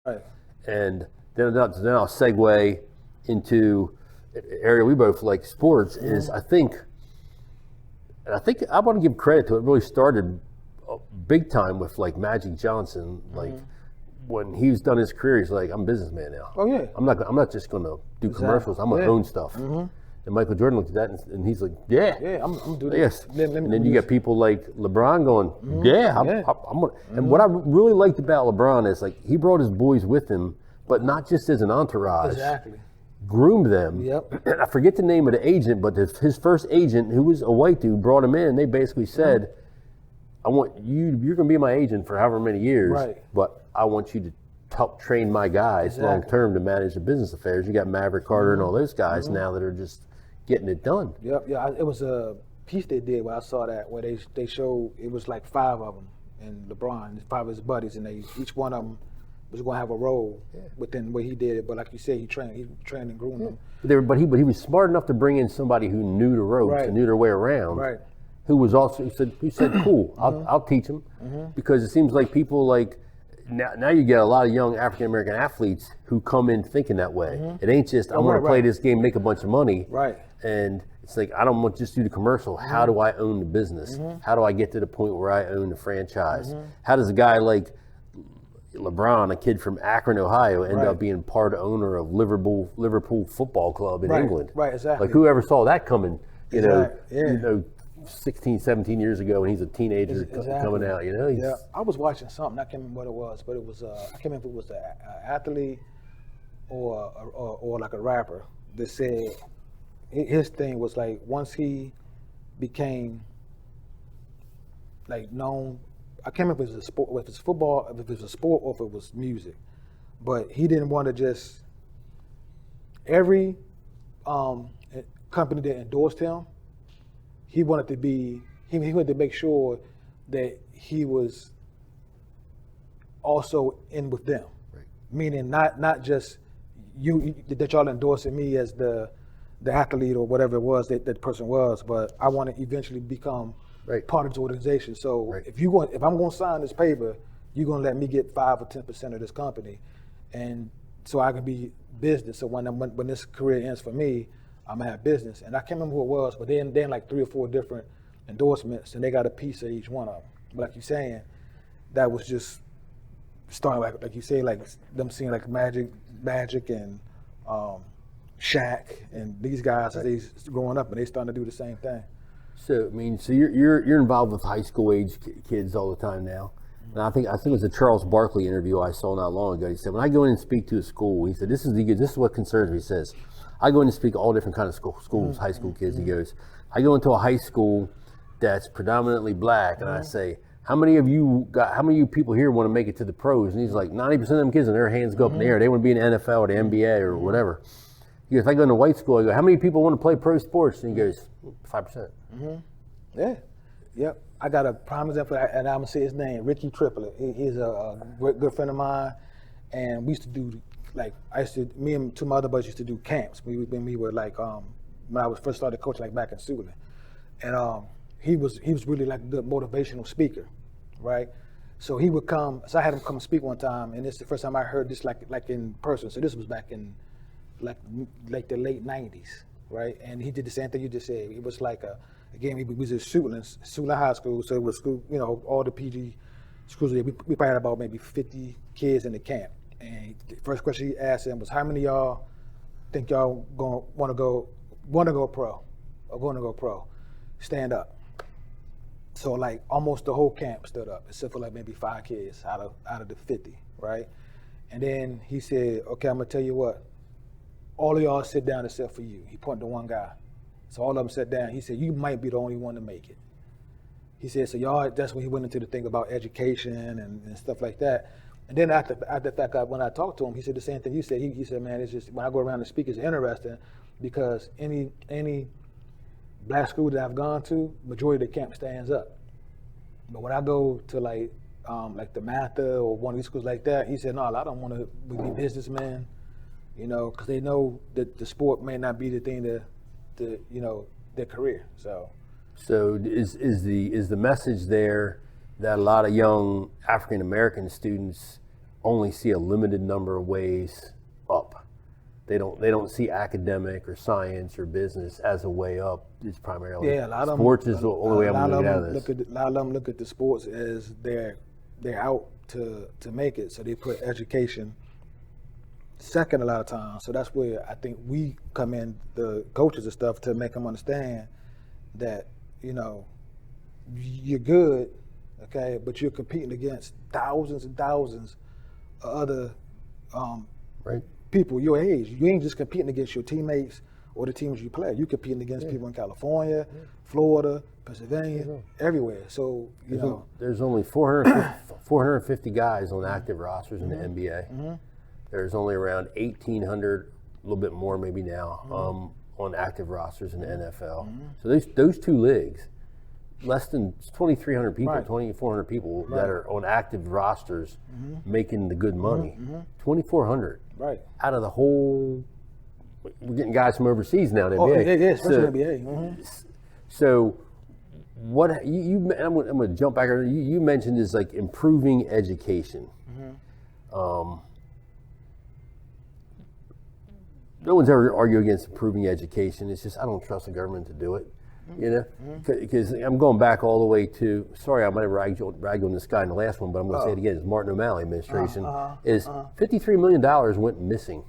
Right. And then I'll segue into an area we both like, sports. Is I think I want to give credit to it. Really started big time with like Magic Johnson. Like when he's done his career, he's like, I'm a businessman now. Oh yeah. I'm not just going to do commercials. I'm going to own stuff. And Michael Jordan looked at that and he's like, yeah, I'm gonna do this. yes. Let me And then do you this. get people like LeBron going, yeah, I'm gonna. And what I really liked about LeBron is like he brought his boys with him, but not just as an entourage. Exactly. Groomed them. Yep. I forget the name of the agent, but his first agent, who was a white dude, brought him in. They basically said, I want you, you're going to be my agent for however many years, Right. but I want you to help train my guys long term to manage the business affairs. You got Maverick Carter and all those guys now that are just getting it done. Yep. Yeah. It was a piece they did where I saw that where they showed it was like 5 of them and LeBron, 5 of his buddies, and each one of them was going to have a role within what he did. But like you said, he trained and groomed them. But he was smart enough to bring in somebody who knew the ropes Right. and knew their way around. Right. Who was also who said cool, I'll teach him, because it seems like people like now you get a lot of young African American athletes who come in thinking that way. It ain't just I want to play this game, make a bunch of money, Right. and it's like I don't want to just do the commercial. How do I own the business? How do I get to the point where I own the franchise? How does a guy like LeBron, a kid from Akron, Ohio, end up being part owner of Liverpool Football Club in England? Right. Exactly. Like whoever saw that coming, you know, Exactly. Yeah. you know, 16, 17 years ago when he's a teenager coming out, you know? Yeah, I was watching something. I can't remember what it was, but it was I can't remember if it was an athlete or like a rapper that said his thing was like once he became like known. I can't remember if it was a sport, if it's football, if it was a sport, or if it was music. But he didn't want to just every company that endorsed him. He wanted to be. He wanted to make sure that he was also in with them, meaning not just you that y'all endorsing me as the athlete or whatever it was that person was, but I want to eventually become part of this organization. So if I'm going to sign this paper, you're going to let me get 5 or 10% of this company, and so I can be business. So when this career ends for me, I'm gonna have business. And I can't remember who it was, but then like 3 or 4 different endorsements, and they got a piece of each one of them. But like you're saying, that was just starting like you say, like them seeing like Magic and Shaq and these guys as they growing up, and they starting to do the same thing. So I mean, so you're involved with high school age kids all the time now. And I think it was a Charles Barkley interview I saw not long ago. He said, when I go in and speak to a school, he said, this is what concerns me. He says, I go in and speak to all different kinds of schools, high school kids. He goes, I go into a high school that's predominantly black, and I say, how many of you people here want to make it to the pros? And he's like, 90% of them kids, and their hands go up in the air. They want to be in the NFL or the NBA or whatever. He goes, if I go into white school, I go, how many people want to play pro sports? And he goes, 5%. Yeah. Yep. I got a prime example, and I'm gonna say his name, Ricky Triplet. He's a good friend of mine, and we used to do me and 2 of my other buddies used to do camps. We were like when I was first started coaching, like back in Suitland, and he was really like a good motivational speaker, right? So he would come. So I had him come speak one time, and it's the first time I heard this like in person. So this was back in like the late '90s, right? And he did the same thing you just said. It was like again, we was at Suitland High School, so it was school, all the PG schools. We probably had about maybe 50 kids in the camp. And the first question he asked them was, how many of y'all think y'all want to go pro or going to go pro? Stand up. So like almost the whole camp stood up, except for like maybe 5 kids out of the 50, right? And then he said, okay, I'm gonna tell you what, all of y'all sit down except for you. He pointed to one guy. So all of them sat down. He said, you might be the only one to make it. He said, so y'all, that's when he went into the thing about education and stuff like that. And then after that, when I talked to him, he said the same thing you said. He said, man, it's just, when I go around and speak, it's interesting because any black school that I've gone to, majority of the camp stands up. But when I go to like the Mather or one of these schools like that, he said, no, I don't want to be businessmen, because they know that the sport may not be the thing their career. So is the message there that a lot of young African American students only see a limited number of ways up. They don't see academic or science or business as a way up. It's primarily Yeah, a lot of sports them, is the only way I'm going to get out of this. A lot of them look at the sports as they're out to make it, so they put education second a lot of times. So that's where I think we come in, the coaches and stuff, to make them understand that, you know, you're good, okay, but you're competing against thousands and thousands of other Right. people your age. You ain't just competing against your teammates or the teams you play. You're competing against people in California, Florida, Pennsylvania, everywhere. So, you know. There's only 450 guys on active rosters in the NBA. There's only around 1,800, a little bit more maybe now, on active rosters in the NFL. So those two leagues, less than 2,300 people, Right. 2,400 people that are on active rosters making the good money. 2,400 Right. out of the whole. We're getting guys from overseas now in the Oh, NBA. yeah, especially NBA. So, what I'm going to jump back. You mentioned is like improving education. No one's ever argued against improving education. It's just I don't trust the government to do it. You know, because I'm going back all the way to. Sorry, I might have ragged on this guy in the last one, but I'm going to say it again. It's Martin O'Malley administration. Is $53 million went missing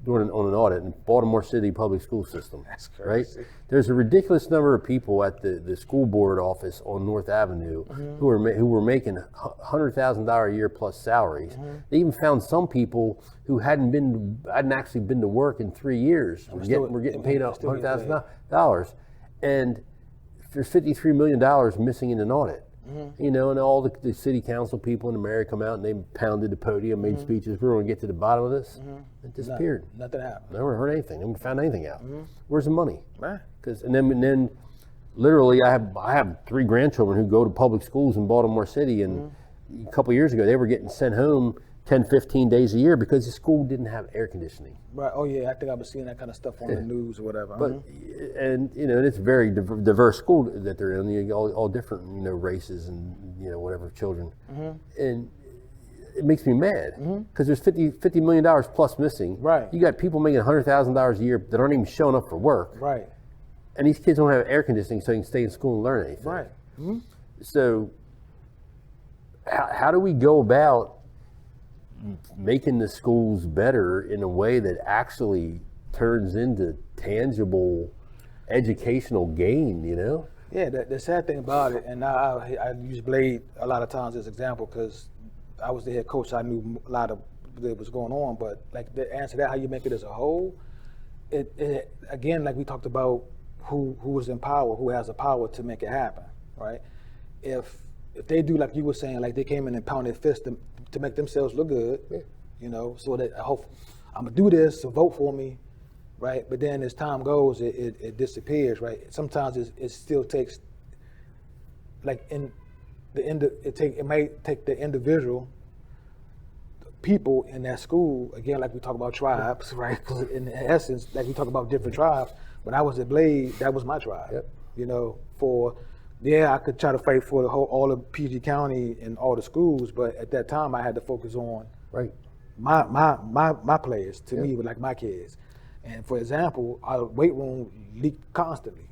on an audit in Baltimore City public school system. That's right. crazy. There's a ridiculous number of people at the school board office on North Avenue who were making $100,000 a year plus salaries. They even found some people who hadn't actually been to work in 3 years. We're getting paid out $100,000, and there's $53 million missing in an audit. You know, and all the city council people in the mayor come out and they pounded the podium, made speeches. We're going to get to the bottom of this. It disappeared. Nothing happened. Never heard anything. Never found anything out. Where's the money? Right. And then, literally, I have 3 grandchildren who go to public schools in Baltimore City, and a couple of years ago they were getting sent home 10, 15 days a year because the school didn't have air conditioning. Right. Oh yeah, I think I was seeing that kind of stuff on the news or whatever. But and you know, and it's a very diverse school that they're in. You know, all different races and whatever children, and it makes me mad because there's $50 million plus missing. Right. You got people making $100,000 a year that aren't even showing up for work. Right. And these kids don't have air conditioning, so they can stay in school and learn anything. Right. So, how do we go about making the schools better in a way that actually turns into tangible educational gain? Yeah, the sad thing about it, and now I use Blade a lot of times as an example because I was the head coach, so I knew a lot of that was going on. But like the answer to that, how you make it as a whole, it again, like we talked about, who is in power, who has the power to make it happen, right? If they do like you were saying, like they came in and pounded fists to make themselves look good, so that I hope I'm gonna do this, so vote for me. Right, but then as time goes, it disappears. Right, sometimes it still takes, like in the end, it might take the individual people in that school again, like we talk about tribes, right? Because in essence, like we talk about different tribes. When I was at Blade, that was my tribe. I could try to fight for all of PG County and all the schools, but at that time I had to focus on my players. To me, were like my kids. And for example, our weight room leaked constantly.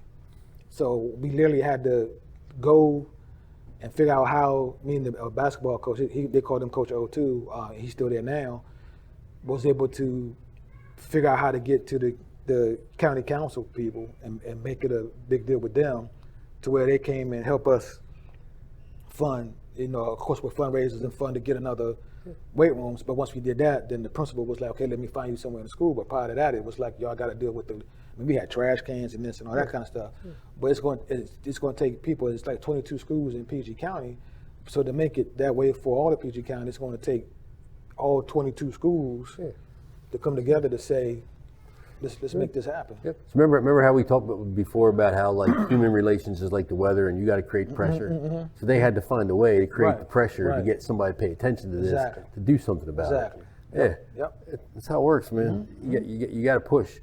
So we literally had to go and figure out how, me and the basketball coach, they called him Coach O2, he's still there now, was able to figure out how to get to the county council people and make it a big deal with them to where they came and help us fund, of course with fundraisers and fund to get another weight rooms. But once we did that, then the principal was like, okay, let me find you somewhere in the school. But prior to that, it was like, y'all got to deal with we had trash cans and this and all that kind of stuff. But it's going to take people. It's like 22 schools in PG County. So to make it that way for all of PG County, it's going to take all 22 schools to come together to say, let's make this happen. So remember how we talked before about how like human relations is like the weather and you got to create pressure. So they had to find a way to create the pressure to get somebody to pay attention to this, to do something about it. Exactly. That's how it works, man. You got to push.